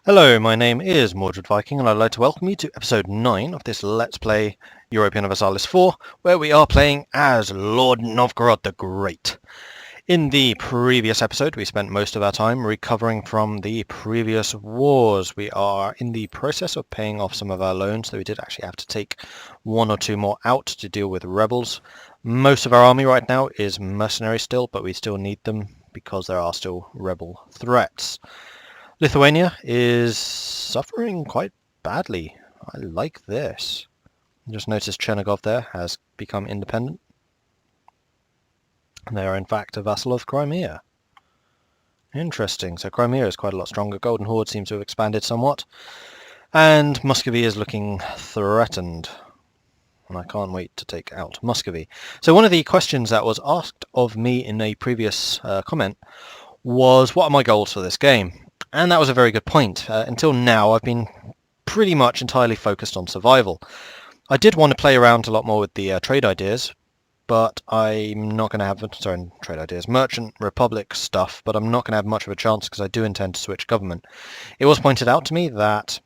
Hello, my name is Mordred Viking, and I'd like to welcome you to episode 9 of this Let's Play Europa Universalis 4, where we are playing as Lord Novgorod the Great. In the previous episode, we spent most of our time recovering from the previous wars. We are in the process of paying off some of our loans, though we did actually have to take one or two more out to deal with rebels. Most of our army right now is mercenary still, but we still need them because there are still rebel threats. Lithuania is suffering quite badly. I like this. Just notice Chernigov there has become independent. They are in fact a vassal of Crimea. Interesting. So Crimea is quite a lot stronger. Golden Horde seems to have expanded somewhat. And Muscovy is looking threatened. And I can't wait to take out Muscovy. So one of the questions that was asked of me in a previous comment was, what are my goals for this game? And that was a very good point. Until now, I've been pretty much entirely focused on survival. I did want to play around a lot more with the trade ideas, but I'm not going to have... Sorry, trade ideas. Merchant Republic stuff, but I'm not going to have much of a chance because I do intend to switch government. It was pointed out to me that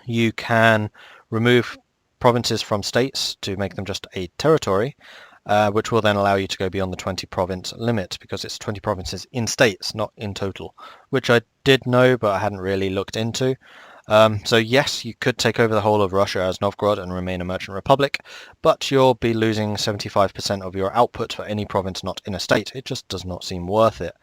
you can remove provinces from states to make them just a territory, which will then allow you to go beyond the 20 province limit, because it's 20 provinces in states, not in total, which I did know, but I hadn't really looked into. So yes, you could take over the whole of Russia as Novgorod and remain a merchant republic, but you'll be losing 75% of your output for any province not in a state. It just does not seem worth it,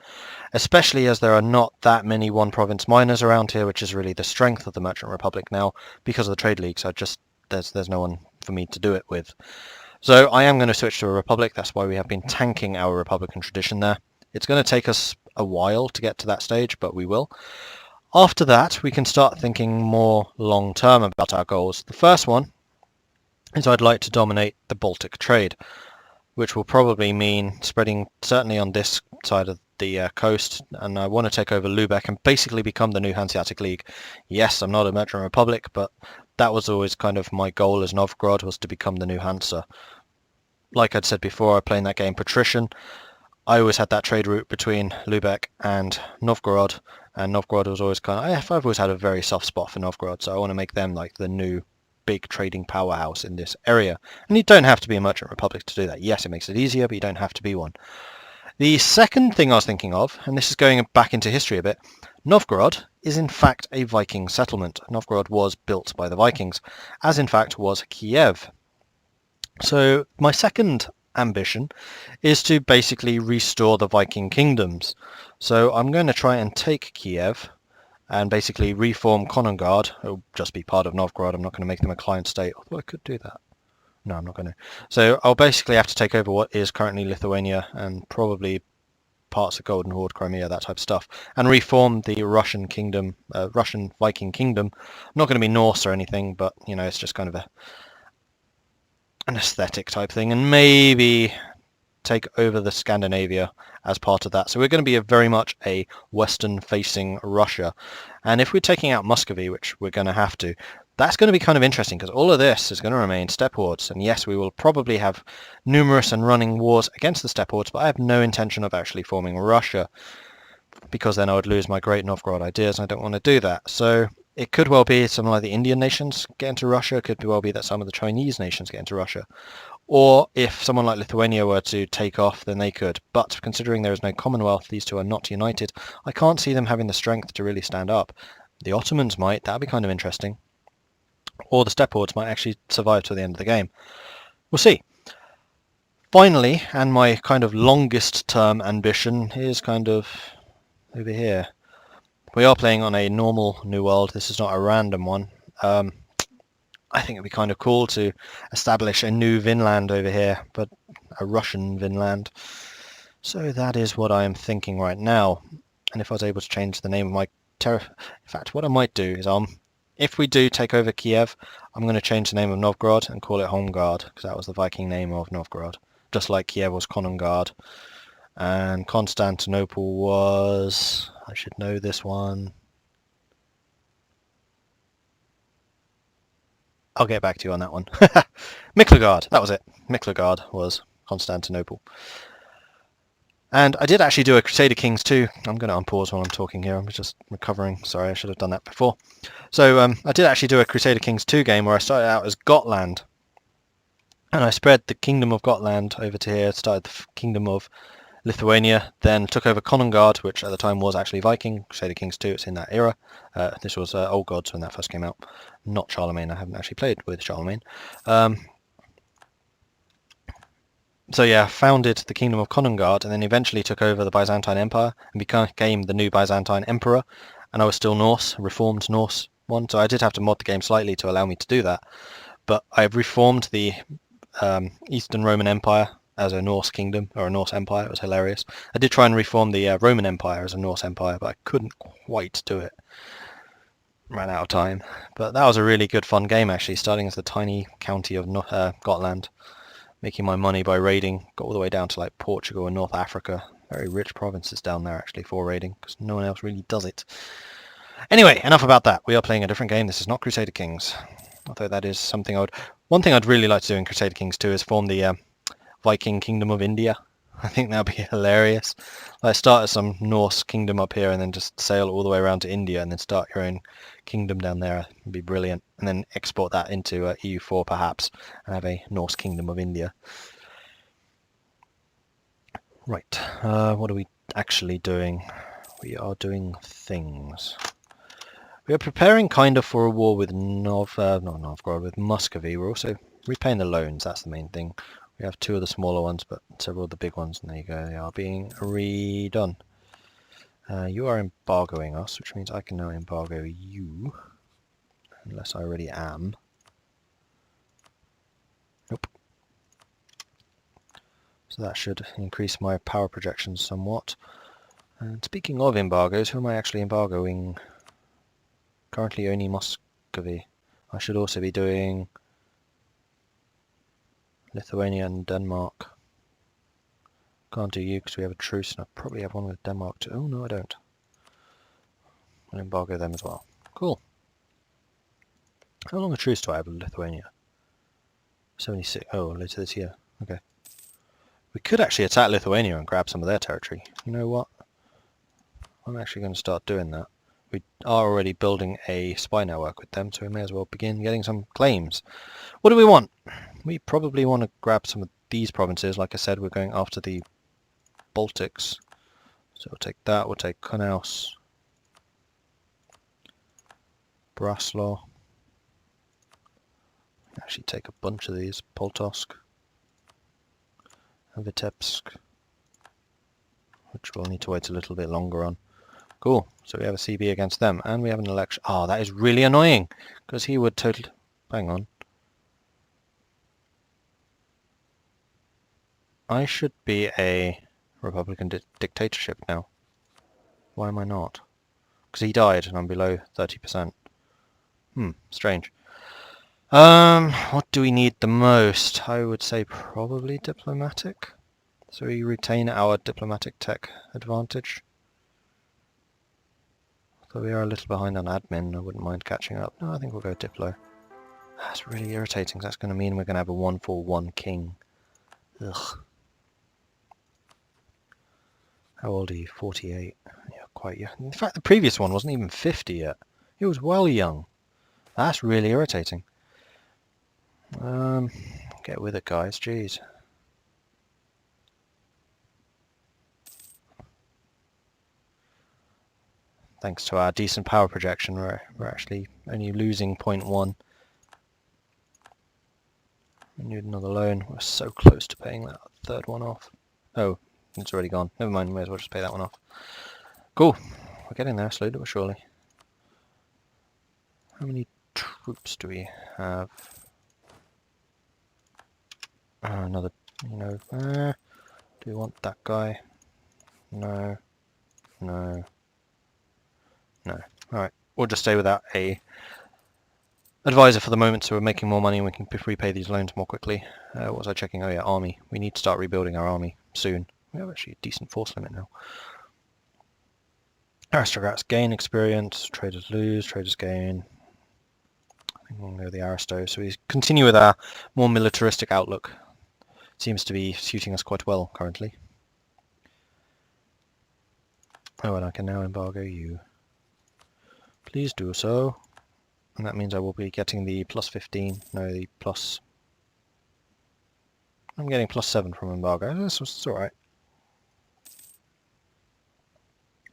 especially as there are not that many one province miners around here, which is really the strength of the merchant republic now because of the trade leagues. There's no one for me to do it with. So I am going to switch to a republic. That's why we have been tanking our republican tradition there. It's going to take us a while to get to that stage, but we will. After that, we can start thinking more long-term about our goals. The first one is I'd like to dominate the Baltic trade, which will probably mean spreading certainly on this side of the coast, and I want to take over Lubeck and basically become the new Hanseatic League. Yes, I'm not a merchant republic, but that was always kind of my goal as Novgorod, was to become the new Hansa. Like I'd said before, I played that game Patrician. I always had that trade route between Lubeck and Novgorod was always I've always had a very soft spot for Novgorod, so I want to make them like the new big trading powerhouse in this area. And you don't have to be a merchant republic to do that. Yes, it makes it easier, but you don't have to be one. The second thing I was thinking of, and this is going back into history a bit, Novgorod is in fact a Viking settlement. Novgorod was built by the Vikings, as in fact was Kiev. So my second ambition is to basically restore the Viking kingdoms. So I'm going to try and take Kiev and basically reform Konongard. It'll just be part of Novgorod. I'm not going to make them a client state, although I could do that. No, I'm not going to. So I'll basically have to take over what is currently Lithuania and probably parts of Golden Horde, Crimea, that type of stuff, and reform the Russian kingdom, Russian Viking kingdom. I'm not going to be Norse or anything, but you know, it's just kind of an aesthetic type thing, and maybe take over the Scandinavia as part of that. So we're going to be very much a western-facing Russia, and if we're taking out Muscovy, which we're going to have to, that's going to be kind of interesting because all of this is going to remain steppe hordes, and yes, we will probably have numerous and running wars against the steppe hordes, but I have no intention of actually forming Russia, because then I would lose my great Novgorod ideas, and I don't want to do that. So it could well be some like the Indian nations get into Russia. It could well be that some of the Chinese nations get into Russia. Or if someone like Lithuania were to take off, then they could. But considering there is no Commonwealth, these two are not united, I can't see them having the strength to really stand up. The Ottomans might. That would be kind of interesting. Or the steppe hordes might actually survive to the end of the game. We'll see. Finally, and my kind of longest term ambition is kind of over here. We are playing on a normal New World. This is not a random one. I think it'd be kind of cool to establish a new Vinland over here, but a Russian Vinland. So that is what I am thinking right now. And if I was able to change the name of my in fact, what I might do is if we do take over Kiev, I'm going to change the name of Novgorod and call it Holmgard, because that was the Viking name of Novgorod, just like Kiev was Konongard. And Constantinople was... I should know this one. I'll get back to you on that one. Miklagard, that was it. Miklagard was Constantinople. And I did actually do a Crusader Kings 2. I'm going to unpause while I'm talking here. I'm just recovering. Sorry, I should have done that before. So I did actually do a Crusader Kings 2 game where I started out as Gotland. And I spread the Kingdom of Gotland over to here, started the Kingdom of Lithuania, then took over Konungard, which at the time was actually Viking. Crusader Kings 2, it's in that era. This was Old Gods when that first came out. Not Charlemagne, I haven't actually played with Charlemagne. So yeah, founded the Kingdom of Konungard and then eventually took over the Byzantine Empire and became the new Byzantine Emperor. And I was still Norse, reformed Norse one, so I did have to mod the game slightly to allow me to do that. But I've reformed the Eastern Roman Empire as a Norse kingdom, or a Norse empire. It was hilarious. I did try and reform the Roman Empire as a Norse empire, but I couldn't quite do it. Ran out of time. But that was a really good fun game, actually, starting as the tiny county of Gotland, making my money by raiding, got all the way down to like Portugal and North Africa. Very rich provinces down there, actually, for raiding, because no one else really does it. Anyway, enough about that. We are playing a different game. This is not Crusader Kings. Although that is something one thing I'd really like to do in Crusader Kings 2 is form the Viking Kingdom of India. I think that'd be hilarious. Like start as some Norse kingdom up here and then just sail all the way around to India and then start your own kingdom down there. It'd be brilliant. And then export that into EU4 perhaps and have a Norse Kingdom of India. Right, what are we actually doing? We are doing things. We are preparing kind of for a war with Novgorod, with Muscovy. We're also repaying the loans, that's the main thing. We have two of the smaller ones, but several of the big ones, and there you go, they are being redone. You are embargoing us, which means I can now embargo you, unless I already am. Nope. So that should increase my power projections somewhat. And speaking of embargoes, who am I actually embargoing? Currently only Muscovy. I should also be doing Lithuania and Denmark. Can't do you because we have a truce, and I probably have one with Denmark too. Oh no, I don't. I'll embargo them as well. Cool. How long a truce do I have with Lithuania? 76. Oh, later this year. Okay. We could actually attack Lithuania and grab some of their territory. You know what? I'm actually going to start doing that. We are already building a spy network with them, so we may as well begin getting some claims. What do we want? We probably want to grab some of these provinces. Like I said, we're going after the Baltics. So we'll take that, we'll take Kaunas, Braslau. Actually take a bunch of these, Poltosk, and Vitebsk, which we'll need to wait a little bit longer on. Cool, so we have a CB against them, and we have an election. Oh, that is really annoying, because he would totally... Hang on. I should be a Republican dictatorship now. Why am I not? Because he died, and I'm below 30%. Strange. What do we need the most? I would say probably diplomatic. So we retain our diplomatic tech advantage. So we are a little behind on admin, I wouldn't mind catching up. No, I think we'll go Diplo. That's really irritating, that's going to mean we're going to have a 1-4-1 king. Ugh. How old are you? 48. Yeah, quite young. In fact, the previous one wasn't even 50 yet. He was well young. That's really irritating. Get with it, guys. Jeez. Thanks to our decent power projection, we're actually only losing 0.1. We need another loan. We're so close to paying that third one off. Oh, it's already gone. Never mind, we may as well just pay that one off. Cool. We're getting there, slowly but surely. How many troops do we have? Another, do we want that guy? No. No. No. Alright, we'll just stay without a advisor for the moment, so we're making more money and we can repay these loans more quickly. What was I checking? Oh yeah, army. We need to start rebuilding our army soon. We have actually a decent force limit now. Aristocrats gain experience, traders lose, traders gain. I think we'll go the Aristo. So we continue with our more militaristic outlook. Seems to be suiting us quite well currently. Oh, and I can now embargo you. Please do so. And that means I will be getting the plus 15, no, the plus... I'm getting plus 7 from embargo. That's alright.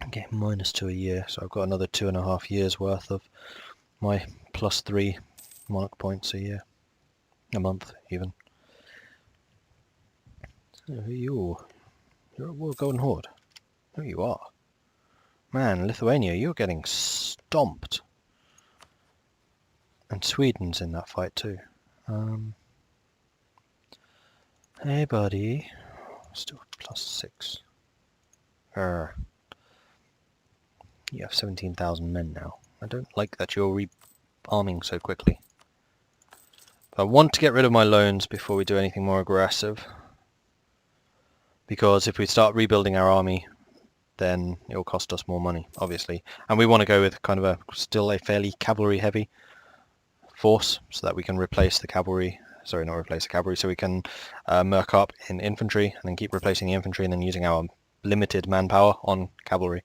I'm getting -2 a year, so I've got another 2.5 years worth of my plus 3 monarch points a year. A month, even. So who are you? You're a Golden Horde. Who you are? Man, Lithuania, you're getting stomped. And Sweden's in that fight too. Hey buddy. Still plus 6. You have 17,000 men now. I don't like that you're re-arming so quickly. But I want to get rid of my loans before we do anything more aggressive. Because if we start rebuilding our army, then it will cost us more money, obviously. And we want to go with kind of still a fairly cavalry-heavy force, so that we can replace the cavalry. Sorry, not replace the cavalry, so we can merc up in infantry, and then keep replacing the infantry, and then using our limited manpower on cavalry.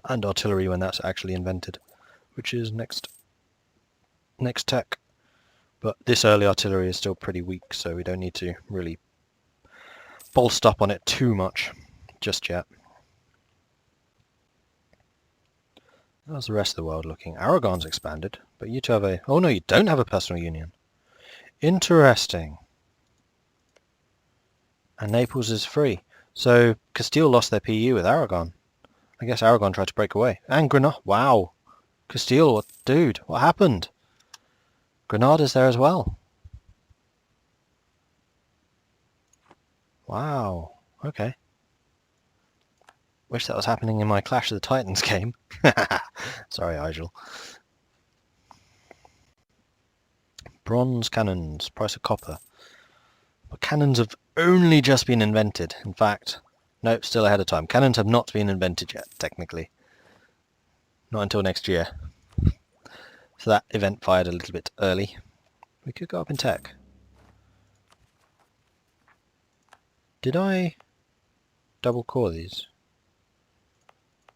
And artillery when that's actually invented, which is next tech. But this early artillery is still pretty weak, so we don't need to really bolster up on it too much just yet. How's the rest of the world looking? Aragon's expanded, but you two have a... Oh no, you don't have a personal union. Interesting. And Naples is free. So Castile lost their PU with Aragon. I guess Aragon tried to break away. And Granada. Wow. Castile, dude, what happened? Granada's there as well. Wow. Okay. Wish that was happening in my Clash of the Titans game. Sorry, Igel. Bronze cannons. Price of copper. But cannons have only just been invented. In fact, nope, still ahead of time. Cannons have not been invented yet, technically. Not until next year. So that event fired a little bit early. We could go up in tech. Did I double core these?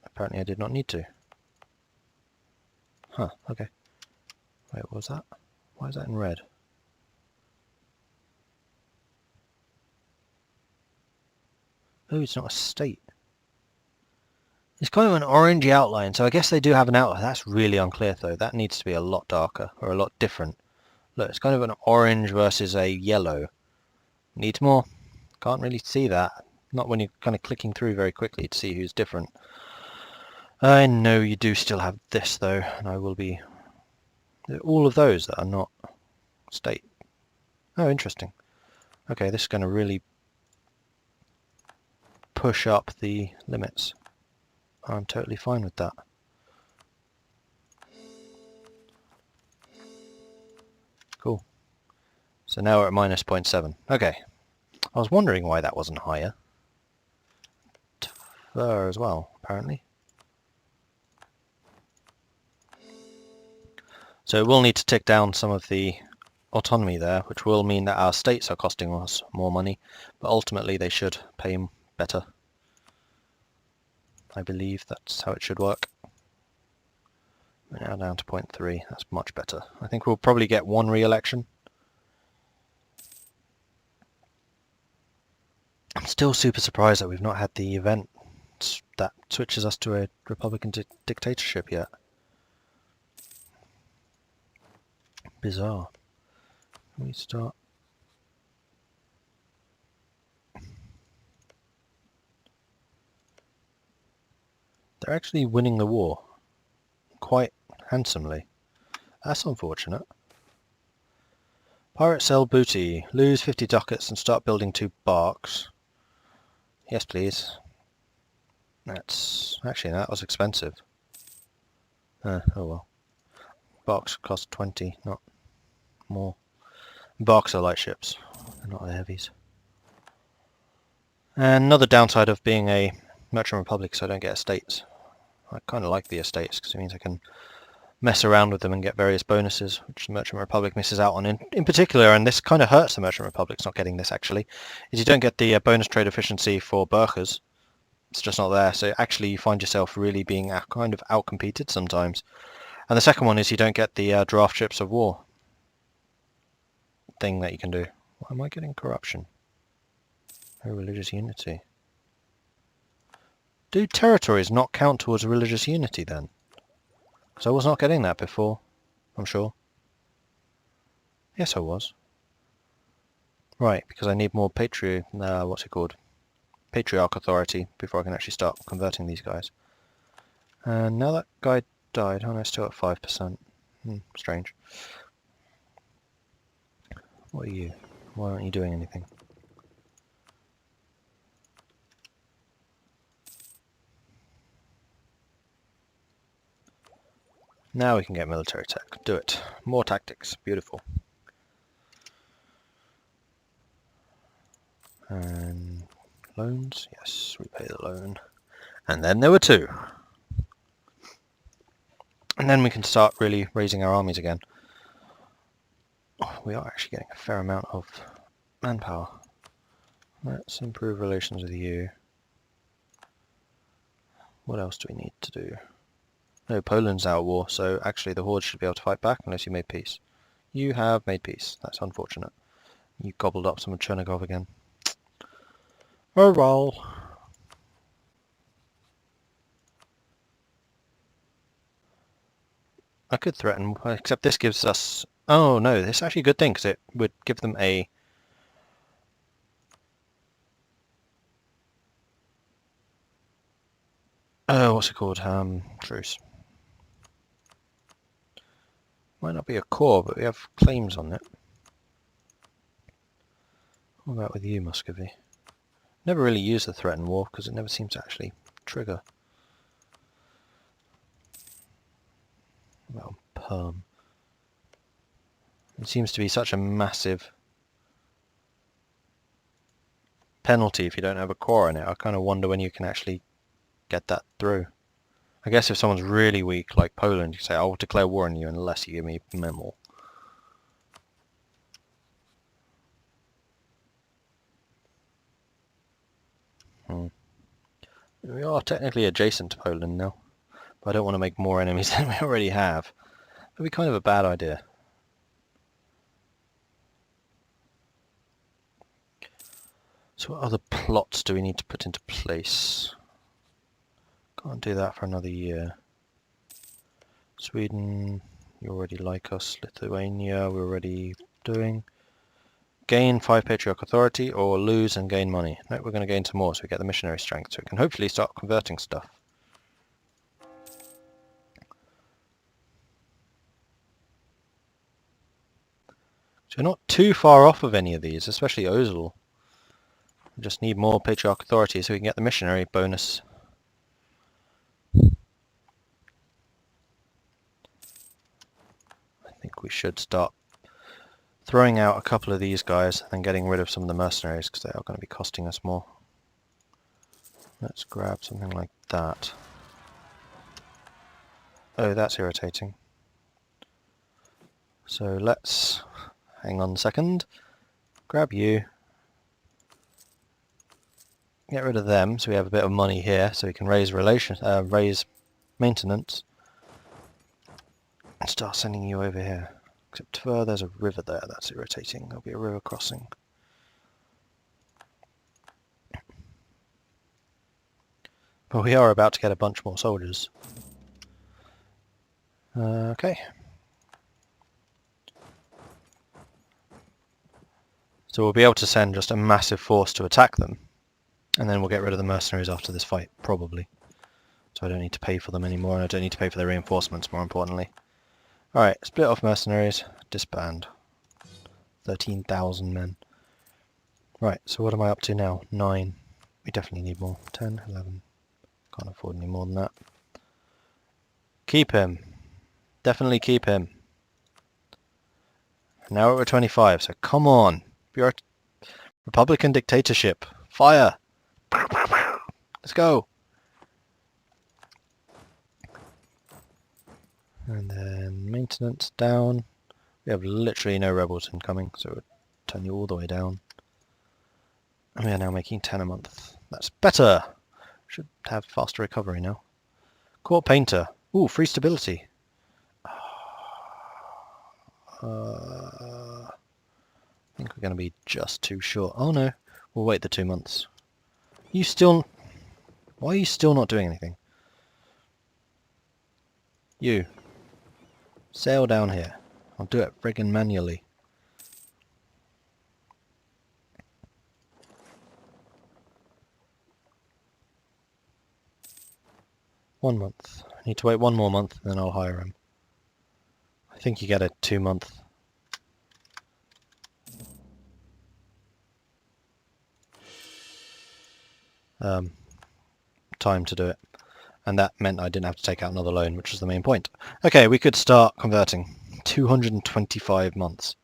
Apparently I did not need to. Huh, okay. Wait, what was that? Why is that in red? Oh, it's not a state. It's kind of an orangey outline, so I guess they do have an outline. That's really unclear though. That needs to be a lot darker, or a lot different. Look, it's kind of an orange versus a yellow. Needs more. Can't really see that. Not when you're kind of clicking through very quickly to see who's different. I know you do still have this though, and I will be... all of those that are not state. Oh, interesting. Okay, this is going to really push up the limits. I'm totally fine with that. Cool. So now we're at minus 0.7. Okay. I was wondering why that wasn't higher. Tver as well, apparently. So we'll need to tick down some of the autonomy there, which will mean that our states are costing us more money, but ultimately they should pay better. I believe that's how it should work. We're now down to 0.3, that's much better. I think we'll probably get one re-election. I'm still super surprised that we've not had the event that switches us to a Republican dictatorship yet. Bizarre. Can we start? They're actually winning the war quite handsomely. That's unfortunate. Pirate sell booty. Lose 50 ducats and start building 2 barks. Yes, please. That's... actually, that was expensive. Oh well. Barks cost 20, not more. Barks are light ships, they're not the heavies. And another downside of being a merchant republic is I don't get estates. I kind of like the estates because it means I can mess around with them and get various bonuses, which the merchant republic misses out on. In particular, and this kind of hurts the merchant republic's not getting this actually, is you don't get the bonus trade efficiency for burghers. It's just not there. So actually you find yourself really being kind of outcompeted sometimes. And the second one is you don't get the draft ships of war thing that you can do. Why am I getting corruption? No religious unity. Do territories not count towards religious unity then? So I was not getting that before, I'm sure. Yes, I was. Right, because I need more patriarch authority before I can actually start converting these guys. And now that guy died, oh no, still at 5%. Strange. What are you? Why aren't you doing anything? Now we can get military tech. Do it. More tactics. Beautiful. And loans? Yes, repay the loan. And then there were 2. And then we can start really raising our armies again. Oh, we are actually getting a fair amount of manpower. Let's improve relations with you. What else do we need to do? No, Poland's out of war, so actually the Horde should be able to fight back unless you made peace. You have made peace. That's unfortunate. You gobbled up some of Chernigov again. Oh well. I could threaten, except this gives us... Oh no, this is actually a good thing, because it would give them a... what's it called? Truce. Might not be a core, but we have claims on it. What about with you, Muscovy? Never really use the threat in war, because it never seems to actually trigger. Well, Perm. It seems to be such a massive penalty if you don't have a core in it. I kind of wonder when you can actually get that through. I guess if someone's really weak, like Poland, you say, I'll declare war on you unless you give me minimal. We are technically adjacent to Poland now, but I don't want to make more enemies than we already have. That'd be kind of a bad idea. So what other plots do we need to put into place? Can't do that for another year. Sweden, you already like us. Lithuania, we're already doing. Gain 5 patriarch authority or lose and gain money. No, we're going to gain some more so we get the missionary strength so we can hopefully start converting stuff. So we're not too far off of any of these, especially Ozil. We just need more patriarch authority so we can get the missionary bonus. I think we should start throwing out a couple of these guys and getting rid of some of the mercenaries because they are going to be costing us more. Let's grab something like that. Oh, that's irritating. So let's, hang on a second, grab you, get rid of them so we have a bit of money here so we can raise raise maintenance and start sending you over here. Except there's a river there, that's irritating. There'll be a river crossing. But we are about to get a bunch more soldiers. Okay. So we'll be able to send just a massive force to attack them. And then we'll get rid of the mercenaries after this fight, probably. So I don't need to pay for them anymore, and I don't need to pay for their reinforcements, more importantly. Alright, split off mercenaries, disband. 13,000 men. Right, so what am I up to now? 9. We definitely need more. 10, 11. Can't afford any more than that. Keep him. Definitely keep him. Now we're at 25, so come on. You're a Republican dictatorship. Fire! Let's go! And then maintenance down. We have literally no rebels incoming, so we'll turn you all the way down. And we are now making 10 a month. That's better! Should have faster recovery now. Court painter. Ooh, free stability. I think we're going to be just too short. Oh no, we'll wait the 2 months. You still... Why are you still not doing anything? You. Sail down here. I'll do it friggin' manually. One month. I need to wait 1 more month, then I'll hire him. I think you get a 2 month. Time to do it. And that meant I didn't have to take out another loan, which was the main point. Okay, we could start converting. 225 months.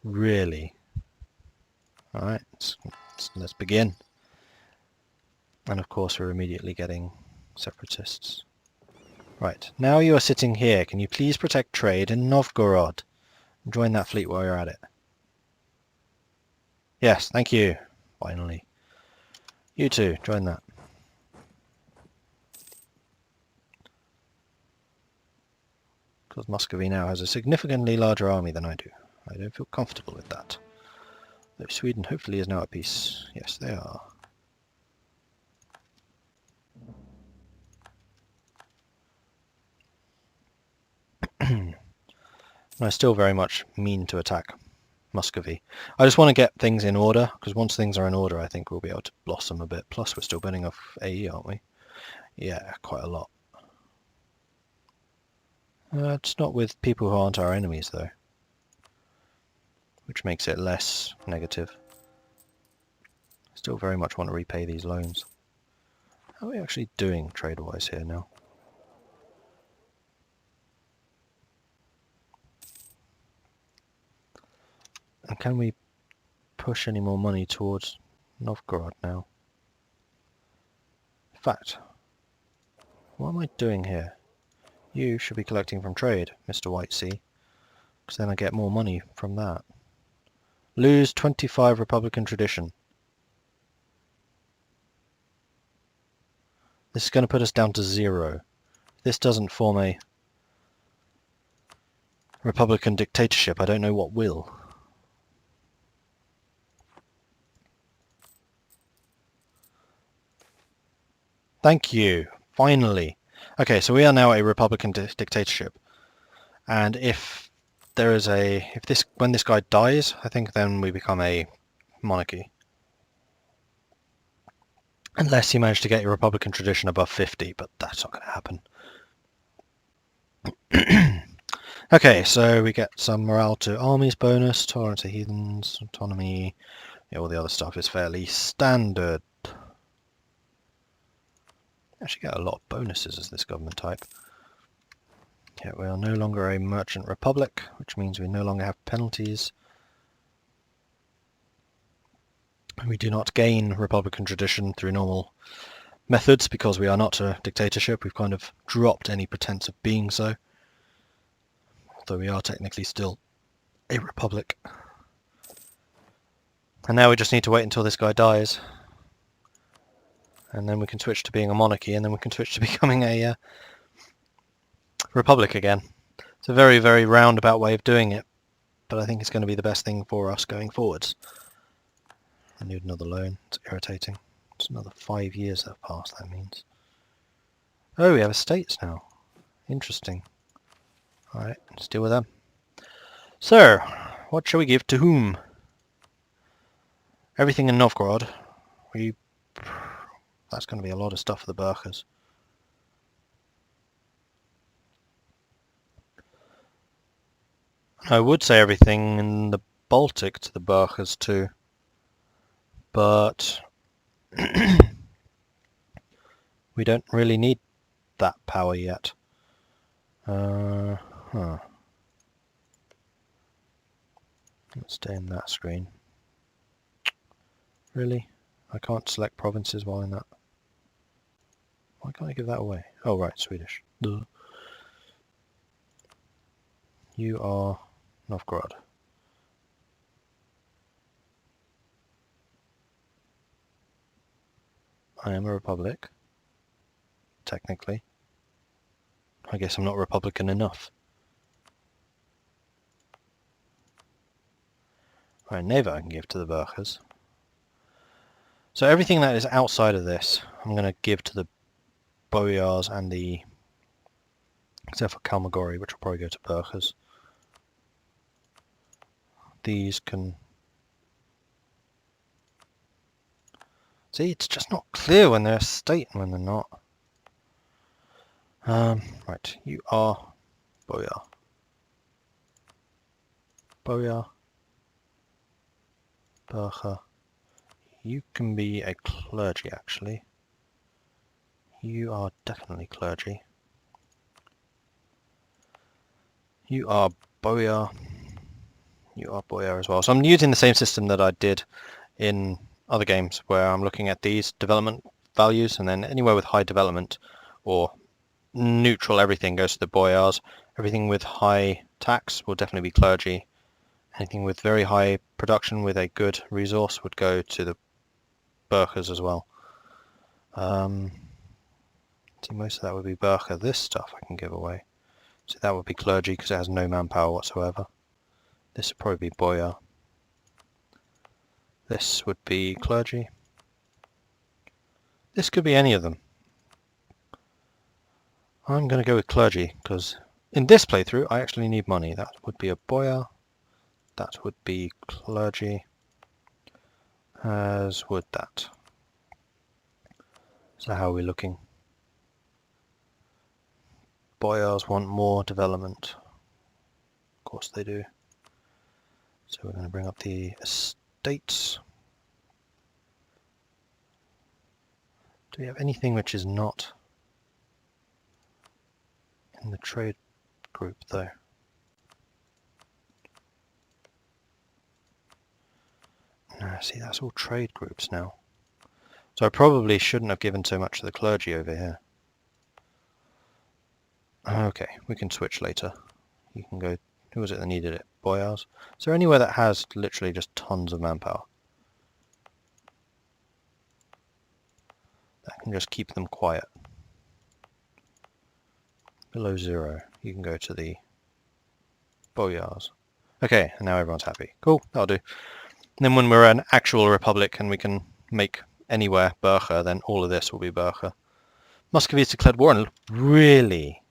Really? Alright, let's begin. And of course we're immediately getting separatists. Right, now you are sitting here. Can you please protect trade in Novgorod? Join that fleet while you're at it. Yes, thank you. Finally. You too, join that. Because Muscovy now has a significantly larger army than I do. I don't feel comfortable with that. Though Sweden hopefully is now at peace. Yes, they are. I still very much mean to attack Muscovy. I just want to get things in order, because once things are in order I think we'll be able to blossom a bit. Plus we're still burning off AE, aren't we? Yeah, quite a lot. It's not with people who aren't our enemies though, which makes it less negative. I still very much want to repay these loans. How are we actually doing trade-wise here now? And can we push any more money towards Novgorod now? In fact, what am I doing here? You should be collecting from trade, Mr. White Sea, because then I get more money from that. Lose 25 Republican tradition. This is going to put us down to 0. If this doesn't form a Republican dictatorship, I don't know what will. Thank you. Finally. Okay, so we are now a Republican dictatorship. And if there is when this guy dies, I think then we become a monarchy. Unless you manage to get your Republican tradition above 50, but that's not going to happen. Okay, so we get some morale to armies bonus, tolerance to heathens, autonomy. Yeah, all the other stuff is fairly standard. Actually get a lot of bonuses as this government type. Yeah, we are no longer a merchant republic, which means we no longer have penalties. We do not gain Republican tradition through normal methods because we are not a dictatorship. We've kind of dropped any pretense of being so. Although we are technically still a republic. And now we just need to wait until this guy dies. And then we can switch to being a monarchy, and then we can switch to becoming a republic again. It's a very, very roundabout way of doing it, but I think it's going to be the best thing for us going forwards. I need another loan. It's irritating. It's another 5 years that have passed, that means. Oh, we have estates now. Interesting. Alright, let's deal with them. Sir, what shall we give to whom? Everything in Novgorod. That's going to be a lot of stuff for the Burkhas. I would say everything in the Baltic to the Burkhas too. But we don't really need that power yet. Let's stay in that screen. Really? I can't select provinces while in that. Why can't I give that away? Oh right, Swedish. Duh. You are Novgorod. I am a republic. Technically. I guess I'm not Republican enough. Right, Neva I can give to the Burkhas. So everything that is outside of this, I'm going to give to the Boyars and the... except for Kalmagori, which will probably go to Burkhas. These can... See, it's just not clear when they're a state and when they're not. Right, you are Boyar. Boyar. Burkha. You can be a clergy, actually. You are definitely clergy. You are Boyar. You are Boyar as well. So I'm using the same system that I did in other games, where I'm looking at these development values, and then anywhere with high development or neutral everything goes to the Boyars. Everything with high tax will definitely be clergy. Anything with very high production with a good resource would go to the Burkhas as well. See, most of that would be Burkha. This stuff I can give away. So that would be clergy because it has no manpower whatsoever. This would probably be Boyar. This would be clergy. This could be any of them. I'm going to go with clergy because in this playthrough I actually need money. That would be a Boyar. That would be clergy. As would that. So how are we looking? Boyars want more development. Of course they do. So we're going to bring up the estates. Do we have anything which is not in the trade group though? No, see, that's all trade groups now. So I probably shouldn't have given so much to the clergy over here. Okay, we can switch later. You can go... Who was it that needed it? Boyars? Is there anywhere that has literally just tons of manpower? That can just keep them quiet. Below 0, you can go to the Boyars. Okay, and now everyone's happy. Cool, that'll do. And then when we're an actual republic and we can make anywhere Burkha, then all of this will be Burkha. Muscovy's declared war on... Really?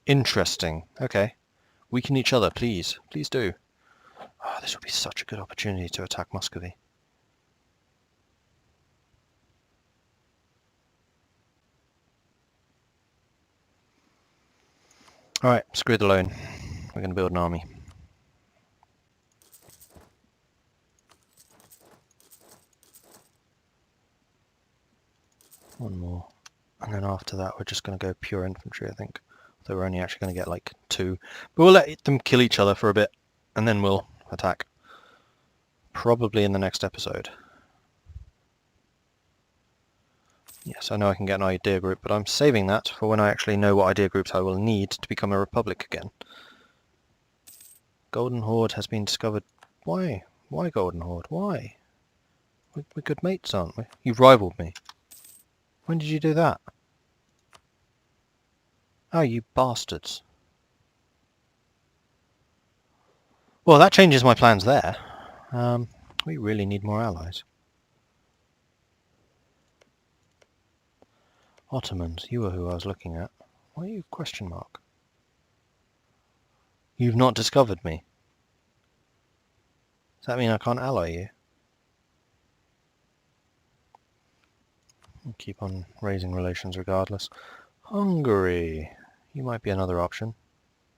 Interesting. Okay. Weaken each other, please. Please do. Oh, this would be such a good opportunity to attack Muscovy. Alright, screw the loan. We're going to build an army. One more. And then after that we're just going to go pure infantry, I think. Though we're only actually going to get like 2. But we'll let them kill each other for a bit. And then we'll attack. Probably in the next episode. Yes, I know I can get an idea group, but I'm saving that for when I actually know what idea groups I will need to become a republic again. Golden Horde has been discovered. Why? Why Golden Horde? Why? We're good mates, aren't we? You've rivaled me. When did you do that? Oh, you bastards. Well, that changes my plans there. We really need more allies. Ottomans, you are who I was looking at. Why are you question mark? You've not discovered me. Does that mean I can't ally you? I'll keep on raising relations regardless. Hungary. You might be another option.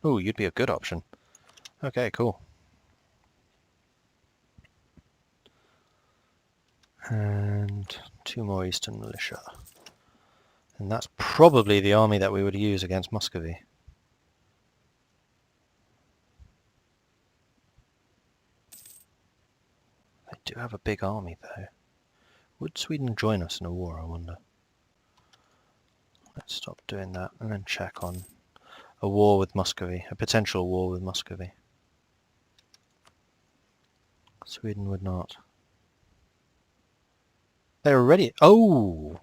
Oh, you'd be a good option. Okay, cool. And 2 more Eastern Militia. And that's probably the army that we would use against Muscovy. They do have a big army though. Would Sweden join us in a war, I wonder? Let's stop doing that and then check on a war with Muscovy, a potential war with Muscovy. Sweden would not. They're already... Oh,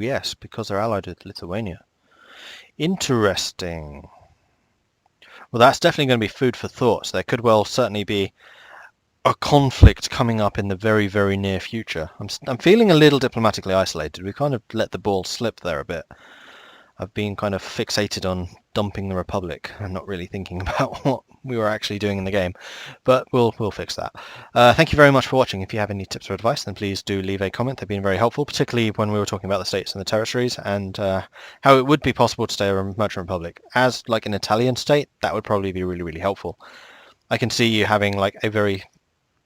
yes, because they're allied with Lithuania. Interesting. Well, that's definitely going to be food for thought. So there could well certainly be a conflict coming up in the very, very near future. I'm feeling a little diplomatically isolated. We kind of let the ball slip there a bit. I've been kind of fixated on dumping the Republic and not really thinking about what we were actually doing in the game. But we'll fix that. Thank you very much for watching. If you have any tips or advice, then please do leave a comment. They've been very helpful, particularly when we were talking about the states and the territories and how it would be possible to stay a merchant republic. As like an Italian state, that would probably be really, really helpful. I can see you having like a very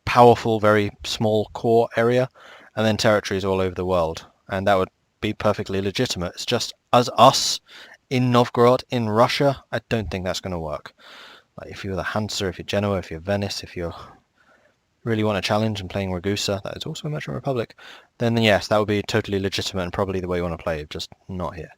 powerful, very small core area and then territories all over the world. And that would be perfectly legitimate. It's just as us in Novgorod in Russia, I don't think that's going to work. Like if you're the Hansa, if you're Genoa, if you're Venice, if you really want a challenge and playing Ragusa, that is also a merchant republic, then yes, that would be totally legitimate and probably the way you want to play, just not here.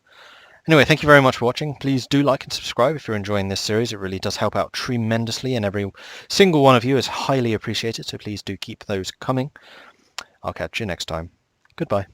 Anyway, thank you very much for watching. Please do like and subscribe if you're enjoying this series. It really does help out tremendously, and every single one of you is highly appreciated, so please do keep those coming. I'll catch you next time. Goodbye.